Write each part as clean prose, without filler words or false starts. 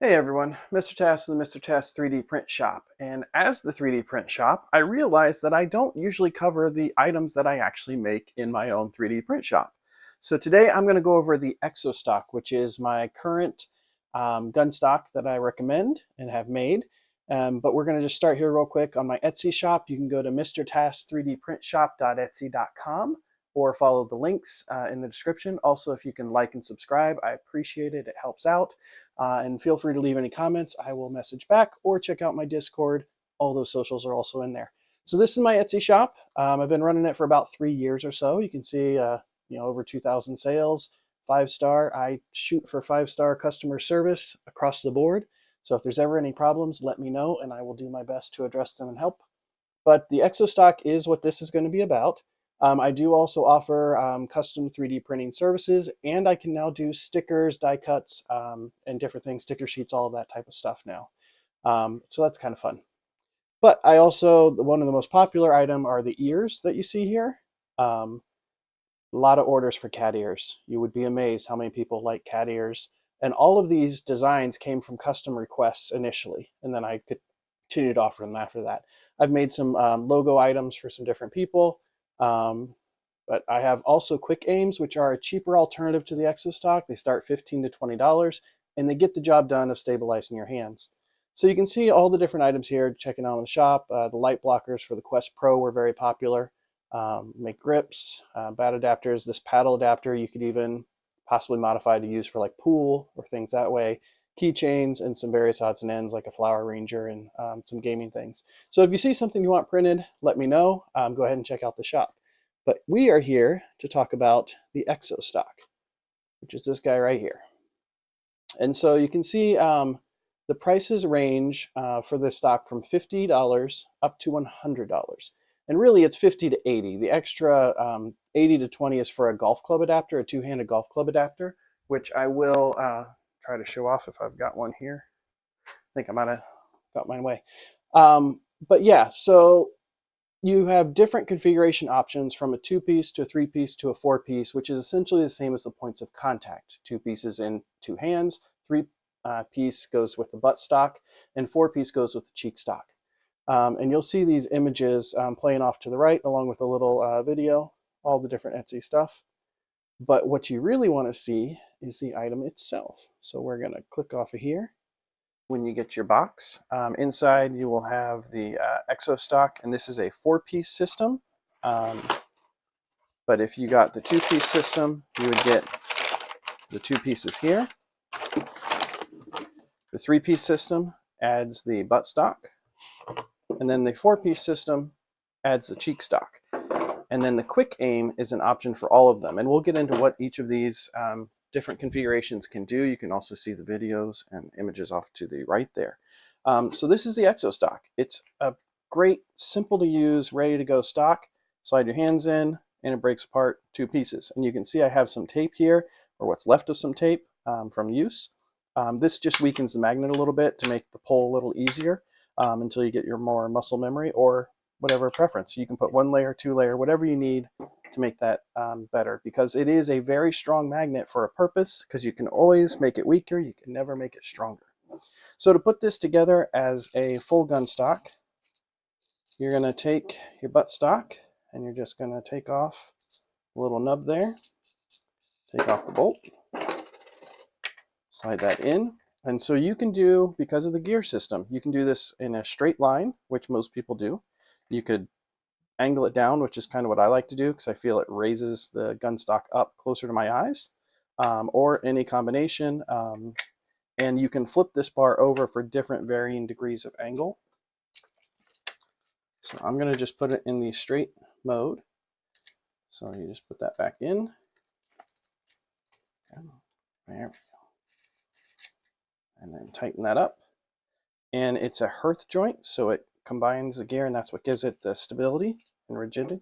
Hey everyone, MrTass and the MrTass 3D Print Shop. And as the 3D Print Shop, I realized that I don't usually cover the items that I actually make in my own 3D Print Shop. So today I'm going to go over the ExoStock, which is my current gun stock that I recommend and have made. But we're going to just start here real quick on my Etsy shop. You can go to MrTass3dprintshop.etsy.com or follow the links in the description. Also, if you can like and subscribe, I appreciate it. It helps out. And feel free to leave any comments. I will message back or check out my Discord. All those socials are also in there. So this is my Etsy shop. I've been running it for about 3 years or so. You can see over 2,000 sales, 5-star. I shoot for 5-star customer service across the board. So if there's ever any problems, let me know and I will do my best to address them and help. But the ExoStock is what this is going to be about. I do also offer custom 3D printing services, and I can now do stickers, die cuts, and different things, sticker sheets, all of that type of stuff now. So that's kind of fun. But I also, one of the most popular item are the ears that you see here. A lot of orders for cat ears. You would be amazed how many people like cat ears. And all of these designs came from custom requests initially, and then I continued to offer them after that. I've made some logo items for some different people. But I have also QuickAims, which are a cheaper alternative to the ExoStock. They start $15 to $20, and they get the job done of stabilizing your hands. So you can see all the different items here, checking out in the shop. The light blockers for the Quest Pro were very popular. Make grips, bat adapters. This paddle adapter you could even possibly modify to use for like pool or things that way. Keychains and some various odds and ends like a flower arranger and some gaming things. So if you see something you want printed, let me know. Go ahead and check out the shop. But we are here to talk about the ExoStock, which is this guy right here. And so you can see the prices range for this stock from $50 up to $100. And really it's 50 to 80. The extra 80 to 20 is for a golf club adapter, a two-handed golf club adapter, which I will try to show off if I've got one here. I think I might have got mine away. But yeah, so you have different configuration options from a 2-piece to a 3-piece to a 4-piece, which is essentially the same as the points of contact. 2 pieces in 2 hands, 3-piece goes with the butt stock, and 4-piece goes with the cheek stock. And you'll see these images playing off to the right along with a little video, all the different Etsy stuff. But what you really want to see is the item itself. So we're going to click off of here. When you get your box, inside you will have the ExoStock, and this is a 4-piece system. But if you got the 2-piece system, you would get the 2 pieces here. The 3-piece system adds the butt stock, and then the 4-piece system adds the cheek stock. And then the QuickAim is an option for all of them, and we'll get into what each of these different configurations can do. You can also see the videos and images off to the right there. So this is the ExoStock. It's a great, simple to use, ready to go stock. Slide your hands in and it breaks apart 2 pieces. And you can see I have some tape here, or what's left of some tape from use. This just weakens the magnet a little bit to make the pull a little easier until you get your more muscle memory or whatever preference. You can put 1 layer, 2 layer, whatever you need to make that better, because it is a very strong magnet for a purpose, because you can always make it weaker, you can never make it stronger. So to put this together as a full gun stock, you're going to take your butt stock and you're just going to take off a little nub there, take off the bolt, slide that in. And so you can do, because of the gear system, you can do this in a straight line, which most people do. You could angle it down, which is kind of what I like to do because I feel it raises the gun stock up closer to my eyes, or any combination. And you can flip this bar over for different varying degrees of angle. So I'm going to just put it in the straight mode. So you just put that back in. There we go. And then tighten that up. And it's a hearth joint, so it combines the gear, and that's what gives it the stability and rigidity.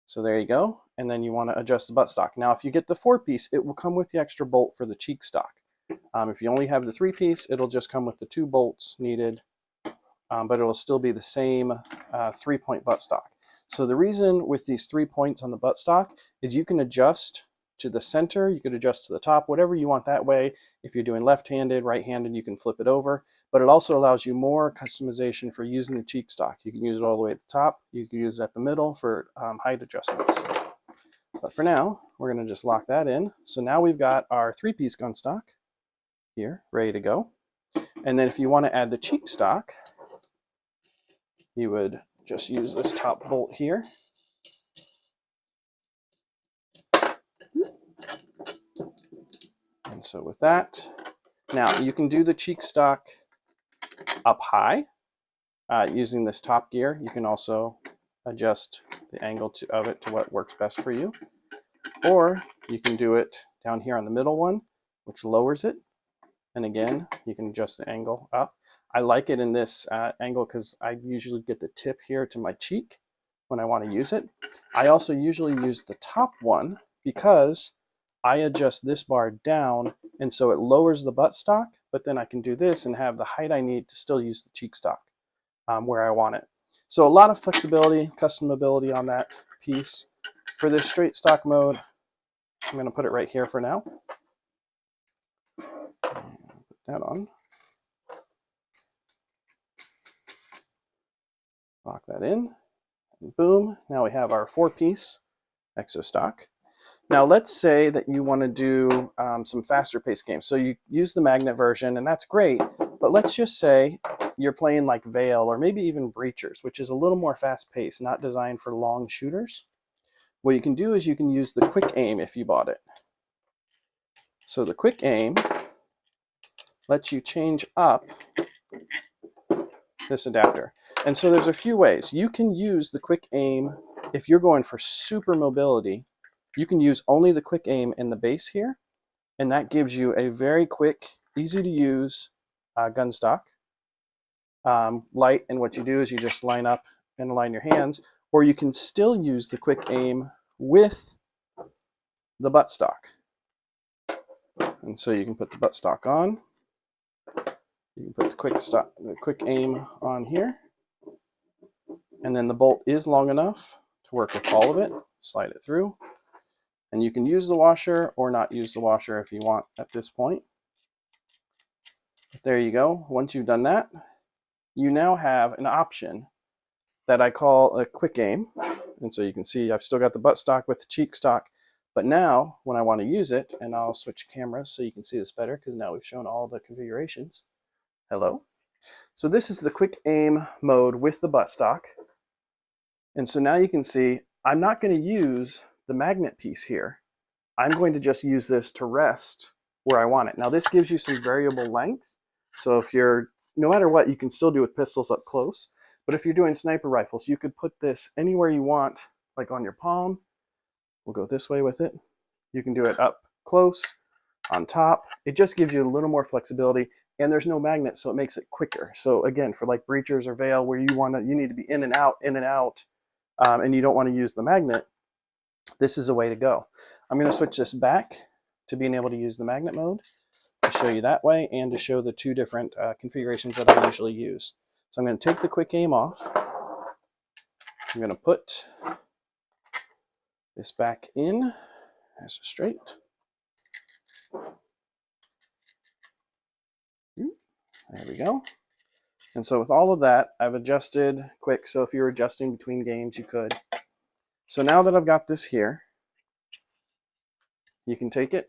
So there you go. And then you want to adjust the butt stock. Now if you get the 4-piece, it will come with the extra bolt for the cheek stock. If you only have the 3-piece, it'll just come with the 2 bolts needed, but it will still be the same 3-point butt stock. So the reason with these 3 points on the butt stock is you can adjust to the center, you could adjust to the top, whatever you want that way. If you're doing left-handed, right-handed, you can flip it over, but it also allows you more customization for using the cheek stock. You can use it all the way at the top, you can use it at the middle for height adjustments. But for now, we're going to just lock that in. So now we've got our 3-piece gun stock here, ready to go. And then if you want to add the cheek stock, you would just use this top bolt here. And so with that, now you can do the cheek stock up high using this top gear. You can also adjust the angle of it to what works best for you. Or you can do it down here on the middle one, which lowers it. And again, you can adjust the angle up. I like it in this angle because I usually get the tip here to my cheek when I want to use it. I also usually use the top one because I adjust this bar down, and so it lowers the buttstock, but then I can do this and have the height I need to still use the cheek stock where I want it. So a lot of flexibility, customability on that piece. For this straight stock mode, I'm going to put it right here for now. Put that on. Lock that in. And boom. Now we have our 4-piece ExoStock. Now let's say that you want to do some faster paced games. So you use the magnet version, and that's great, but let's just say you're playing like Vail or maybe even Breachers, which is a little more fast paced, not designed for long shooters. What you can do is you can use the QuickAim if you bought it. So the QuickAim lets you change up this adapter. And so there's a few ways. You can use the QuickAim if you're going for super mobility. You can use only the QuickAim in the base here, and that gives you a very quick, easy to use gun stock. Light, and what you do is you just line up and align your hands, or you can still use the QuickAim with the buttstock. And so you can put the buttstock on. You can put the QuickAim on here, and then the bolt is long enough to work with all of it. Slide it through. And you can use the washer or not use the washer if you want at this point. But there you go. Once you've done that, you now have an option that I call a QuickAim. And so you can see I've still got the buttstock with the cheek stock. But now when I want to use it, and I'll switch cameras so you can see this better because now we've shown all the configurations. Hello. So this is the QuickAim mode with the buttstock. And so now you can see I'm not going to use the magnet piece here. I'm going to just use this to rest where I want it. Now this gives you some variable length. So if you're, no matter what, you can still do with pistols up close. But if you're doing sniper rifles, you could put this anywhere you want, like on your palm. We'll go this way with it. You can do it up close, on top. It just gives you a little more flexibility, and there's no magnet, so it makes it quicker. So again, for like Breachers or Vail, where you need to be in and out, and you don't want to use the magnet, this is a way to go. I'm going to switch this back to being able to use the magnet mode to show you that way and to show the two different configurations that I usually use. So I'm going to take the QuickAim off. I'm going to put this back in as a straight. There we go. And so with all of that, I've adjusted quick. So if you're adjusting between games, you could. So now that I've got this here, you can take it,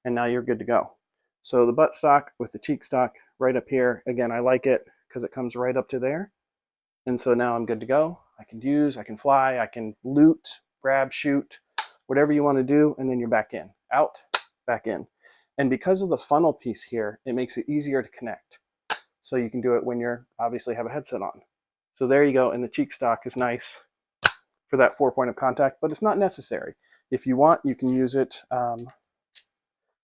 and now you're good to go. So the buttstock with the cheek stock right up here. Again, I like it because it comes right up to there. And so now I'm good to go. I can fly, I can loot, grab, shoot, whatever you want to do, and then you're back in. Out, back in. And because of the funnel piece here, it makes it easier to connect. So you can do it when you're obviously have a headset on. So there you go, and the cheek stock is nice for that 4-point of contact, but it's not necessary. If you want, you can use it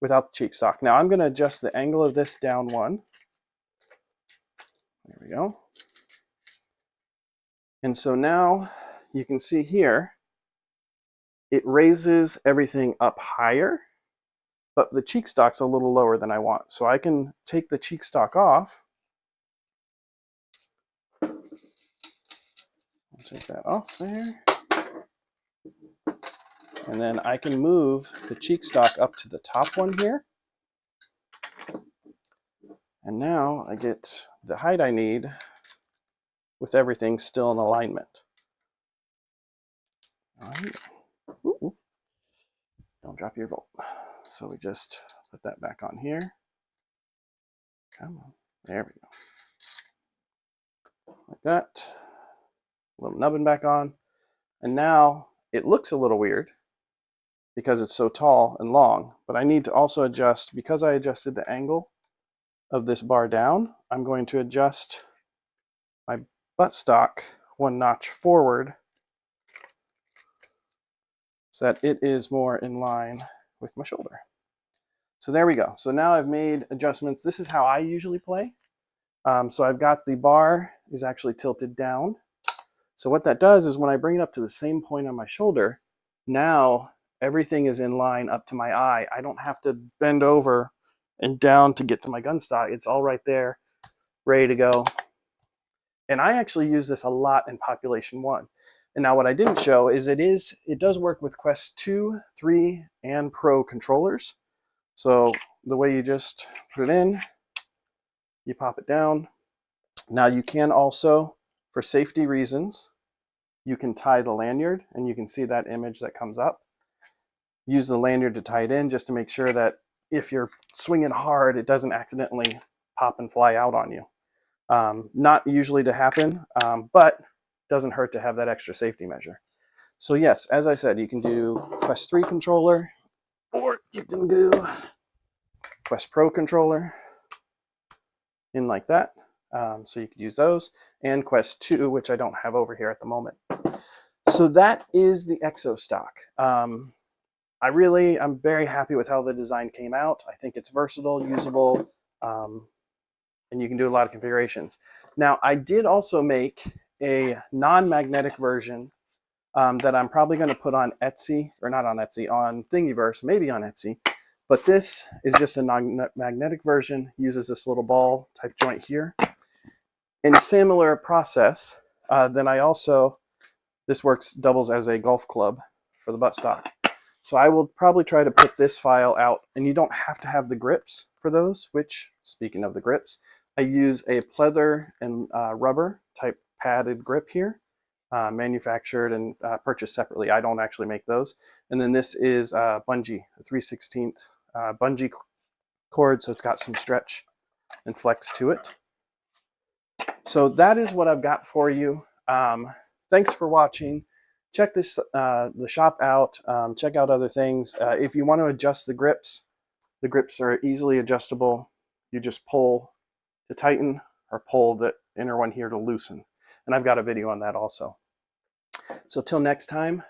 without the cheek stock. Now I'm going to adjust the angle of this down one. There we go. And so now you can see here, it raises everything up higher, but the cheek stock's a little lower than I want. So I can take the cheek stock off. I'll take that off there. And then I can move the cheek stock up to the top one here. And now I get the height I need with everything still in alignment. All right. Ooh. Don't drop your bolt. So we just put that back on here. Come on. There we go. Like that. Little nubbin back on. And now it looks a little weird because it's so tall and long, but I need to also adjust, because I adjusted the angle of this bar down, I'm going to adjust my buttstock one notch forward so that it is more in line with my shoulder. So there we go. So now I've made adjustments. This is how I usually play. So I've got the bar is actually tilted down. So what that does is when I bring it up to the same point on my shoulder, now everything is in line up to my eye. I don't have to bend over and down to get to my gun stock. It's all right there, ready to go. And I actually use this a lot in Population 1. And now what I didn't show is it does work with Quest 2, 3, and Pro controllers. So the way you just put it in, you pop it down. Now you can also, for safety reasons, you can tie the lanyard, and you can see that image that comes up. Use the lanyard to tie it in just to make sure that if you're swinging hard, it doesn't accidentally pop and fly out on you. Not usually to happen, but doesn't hurt to have that extra safety measure. So yes, as I said, you can do Quest 3 controller, or you can do Quest Pro controller in like that. So you could use those, and Quest 2, which I don't have over here at the moment. So that is the ExoStock. I'm very happy with how the design came out. I think it's versatile, usable, and you can do a lot of configurations. Now, I did also make a non-magnetic version that I'm probably going to put on Etsy, or not on Etsy, on Thingiverse, maybe on Etsy. But this is just a non-magnetic version, uses this little ball type joint here. In similar process, then I also, this doubles as a golf club for the buttstock. So I will probably try to put this file out, and you don't have to have the grips for those, which, speaking of the grips, I use a pleather and rubber type padded grip here, manufactured and purchased separately. I don't actually make those. And then this is bungee, a 3/16 bungee cord, so it's got some stretch and flex to it. So that is what I've got for you. Thanks for watching. Check this the shop out. Check out other things. If you want to adjust the grips are easily adjustable. You just pull to tighten or pull the inner one here to loosen. And I've got a video on that also. So till next time,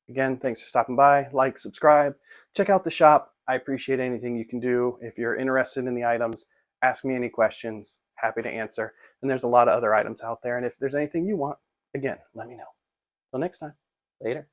again, thanks for stopping by. Like, subscribe, check out the shop. I appreciate anything you can do. If you're interested in the items, ask me any questions. Happy to answer. And there's a lot of other items out there. And if there's anything you want, again, let me know. Till next time, later.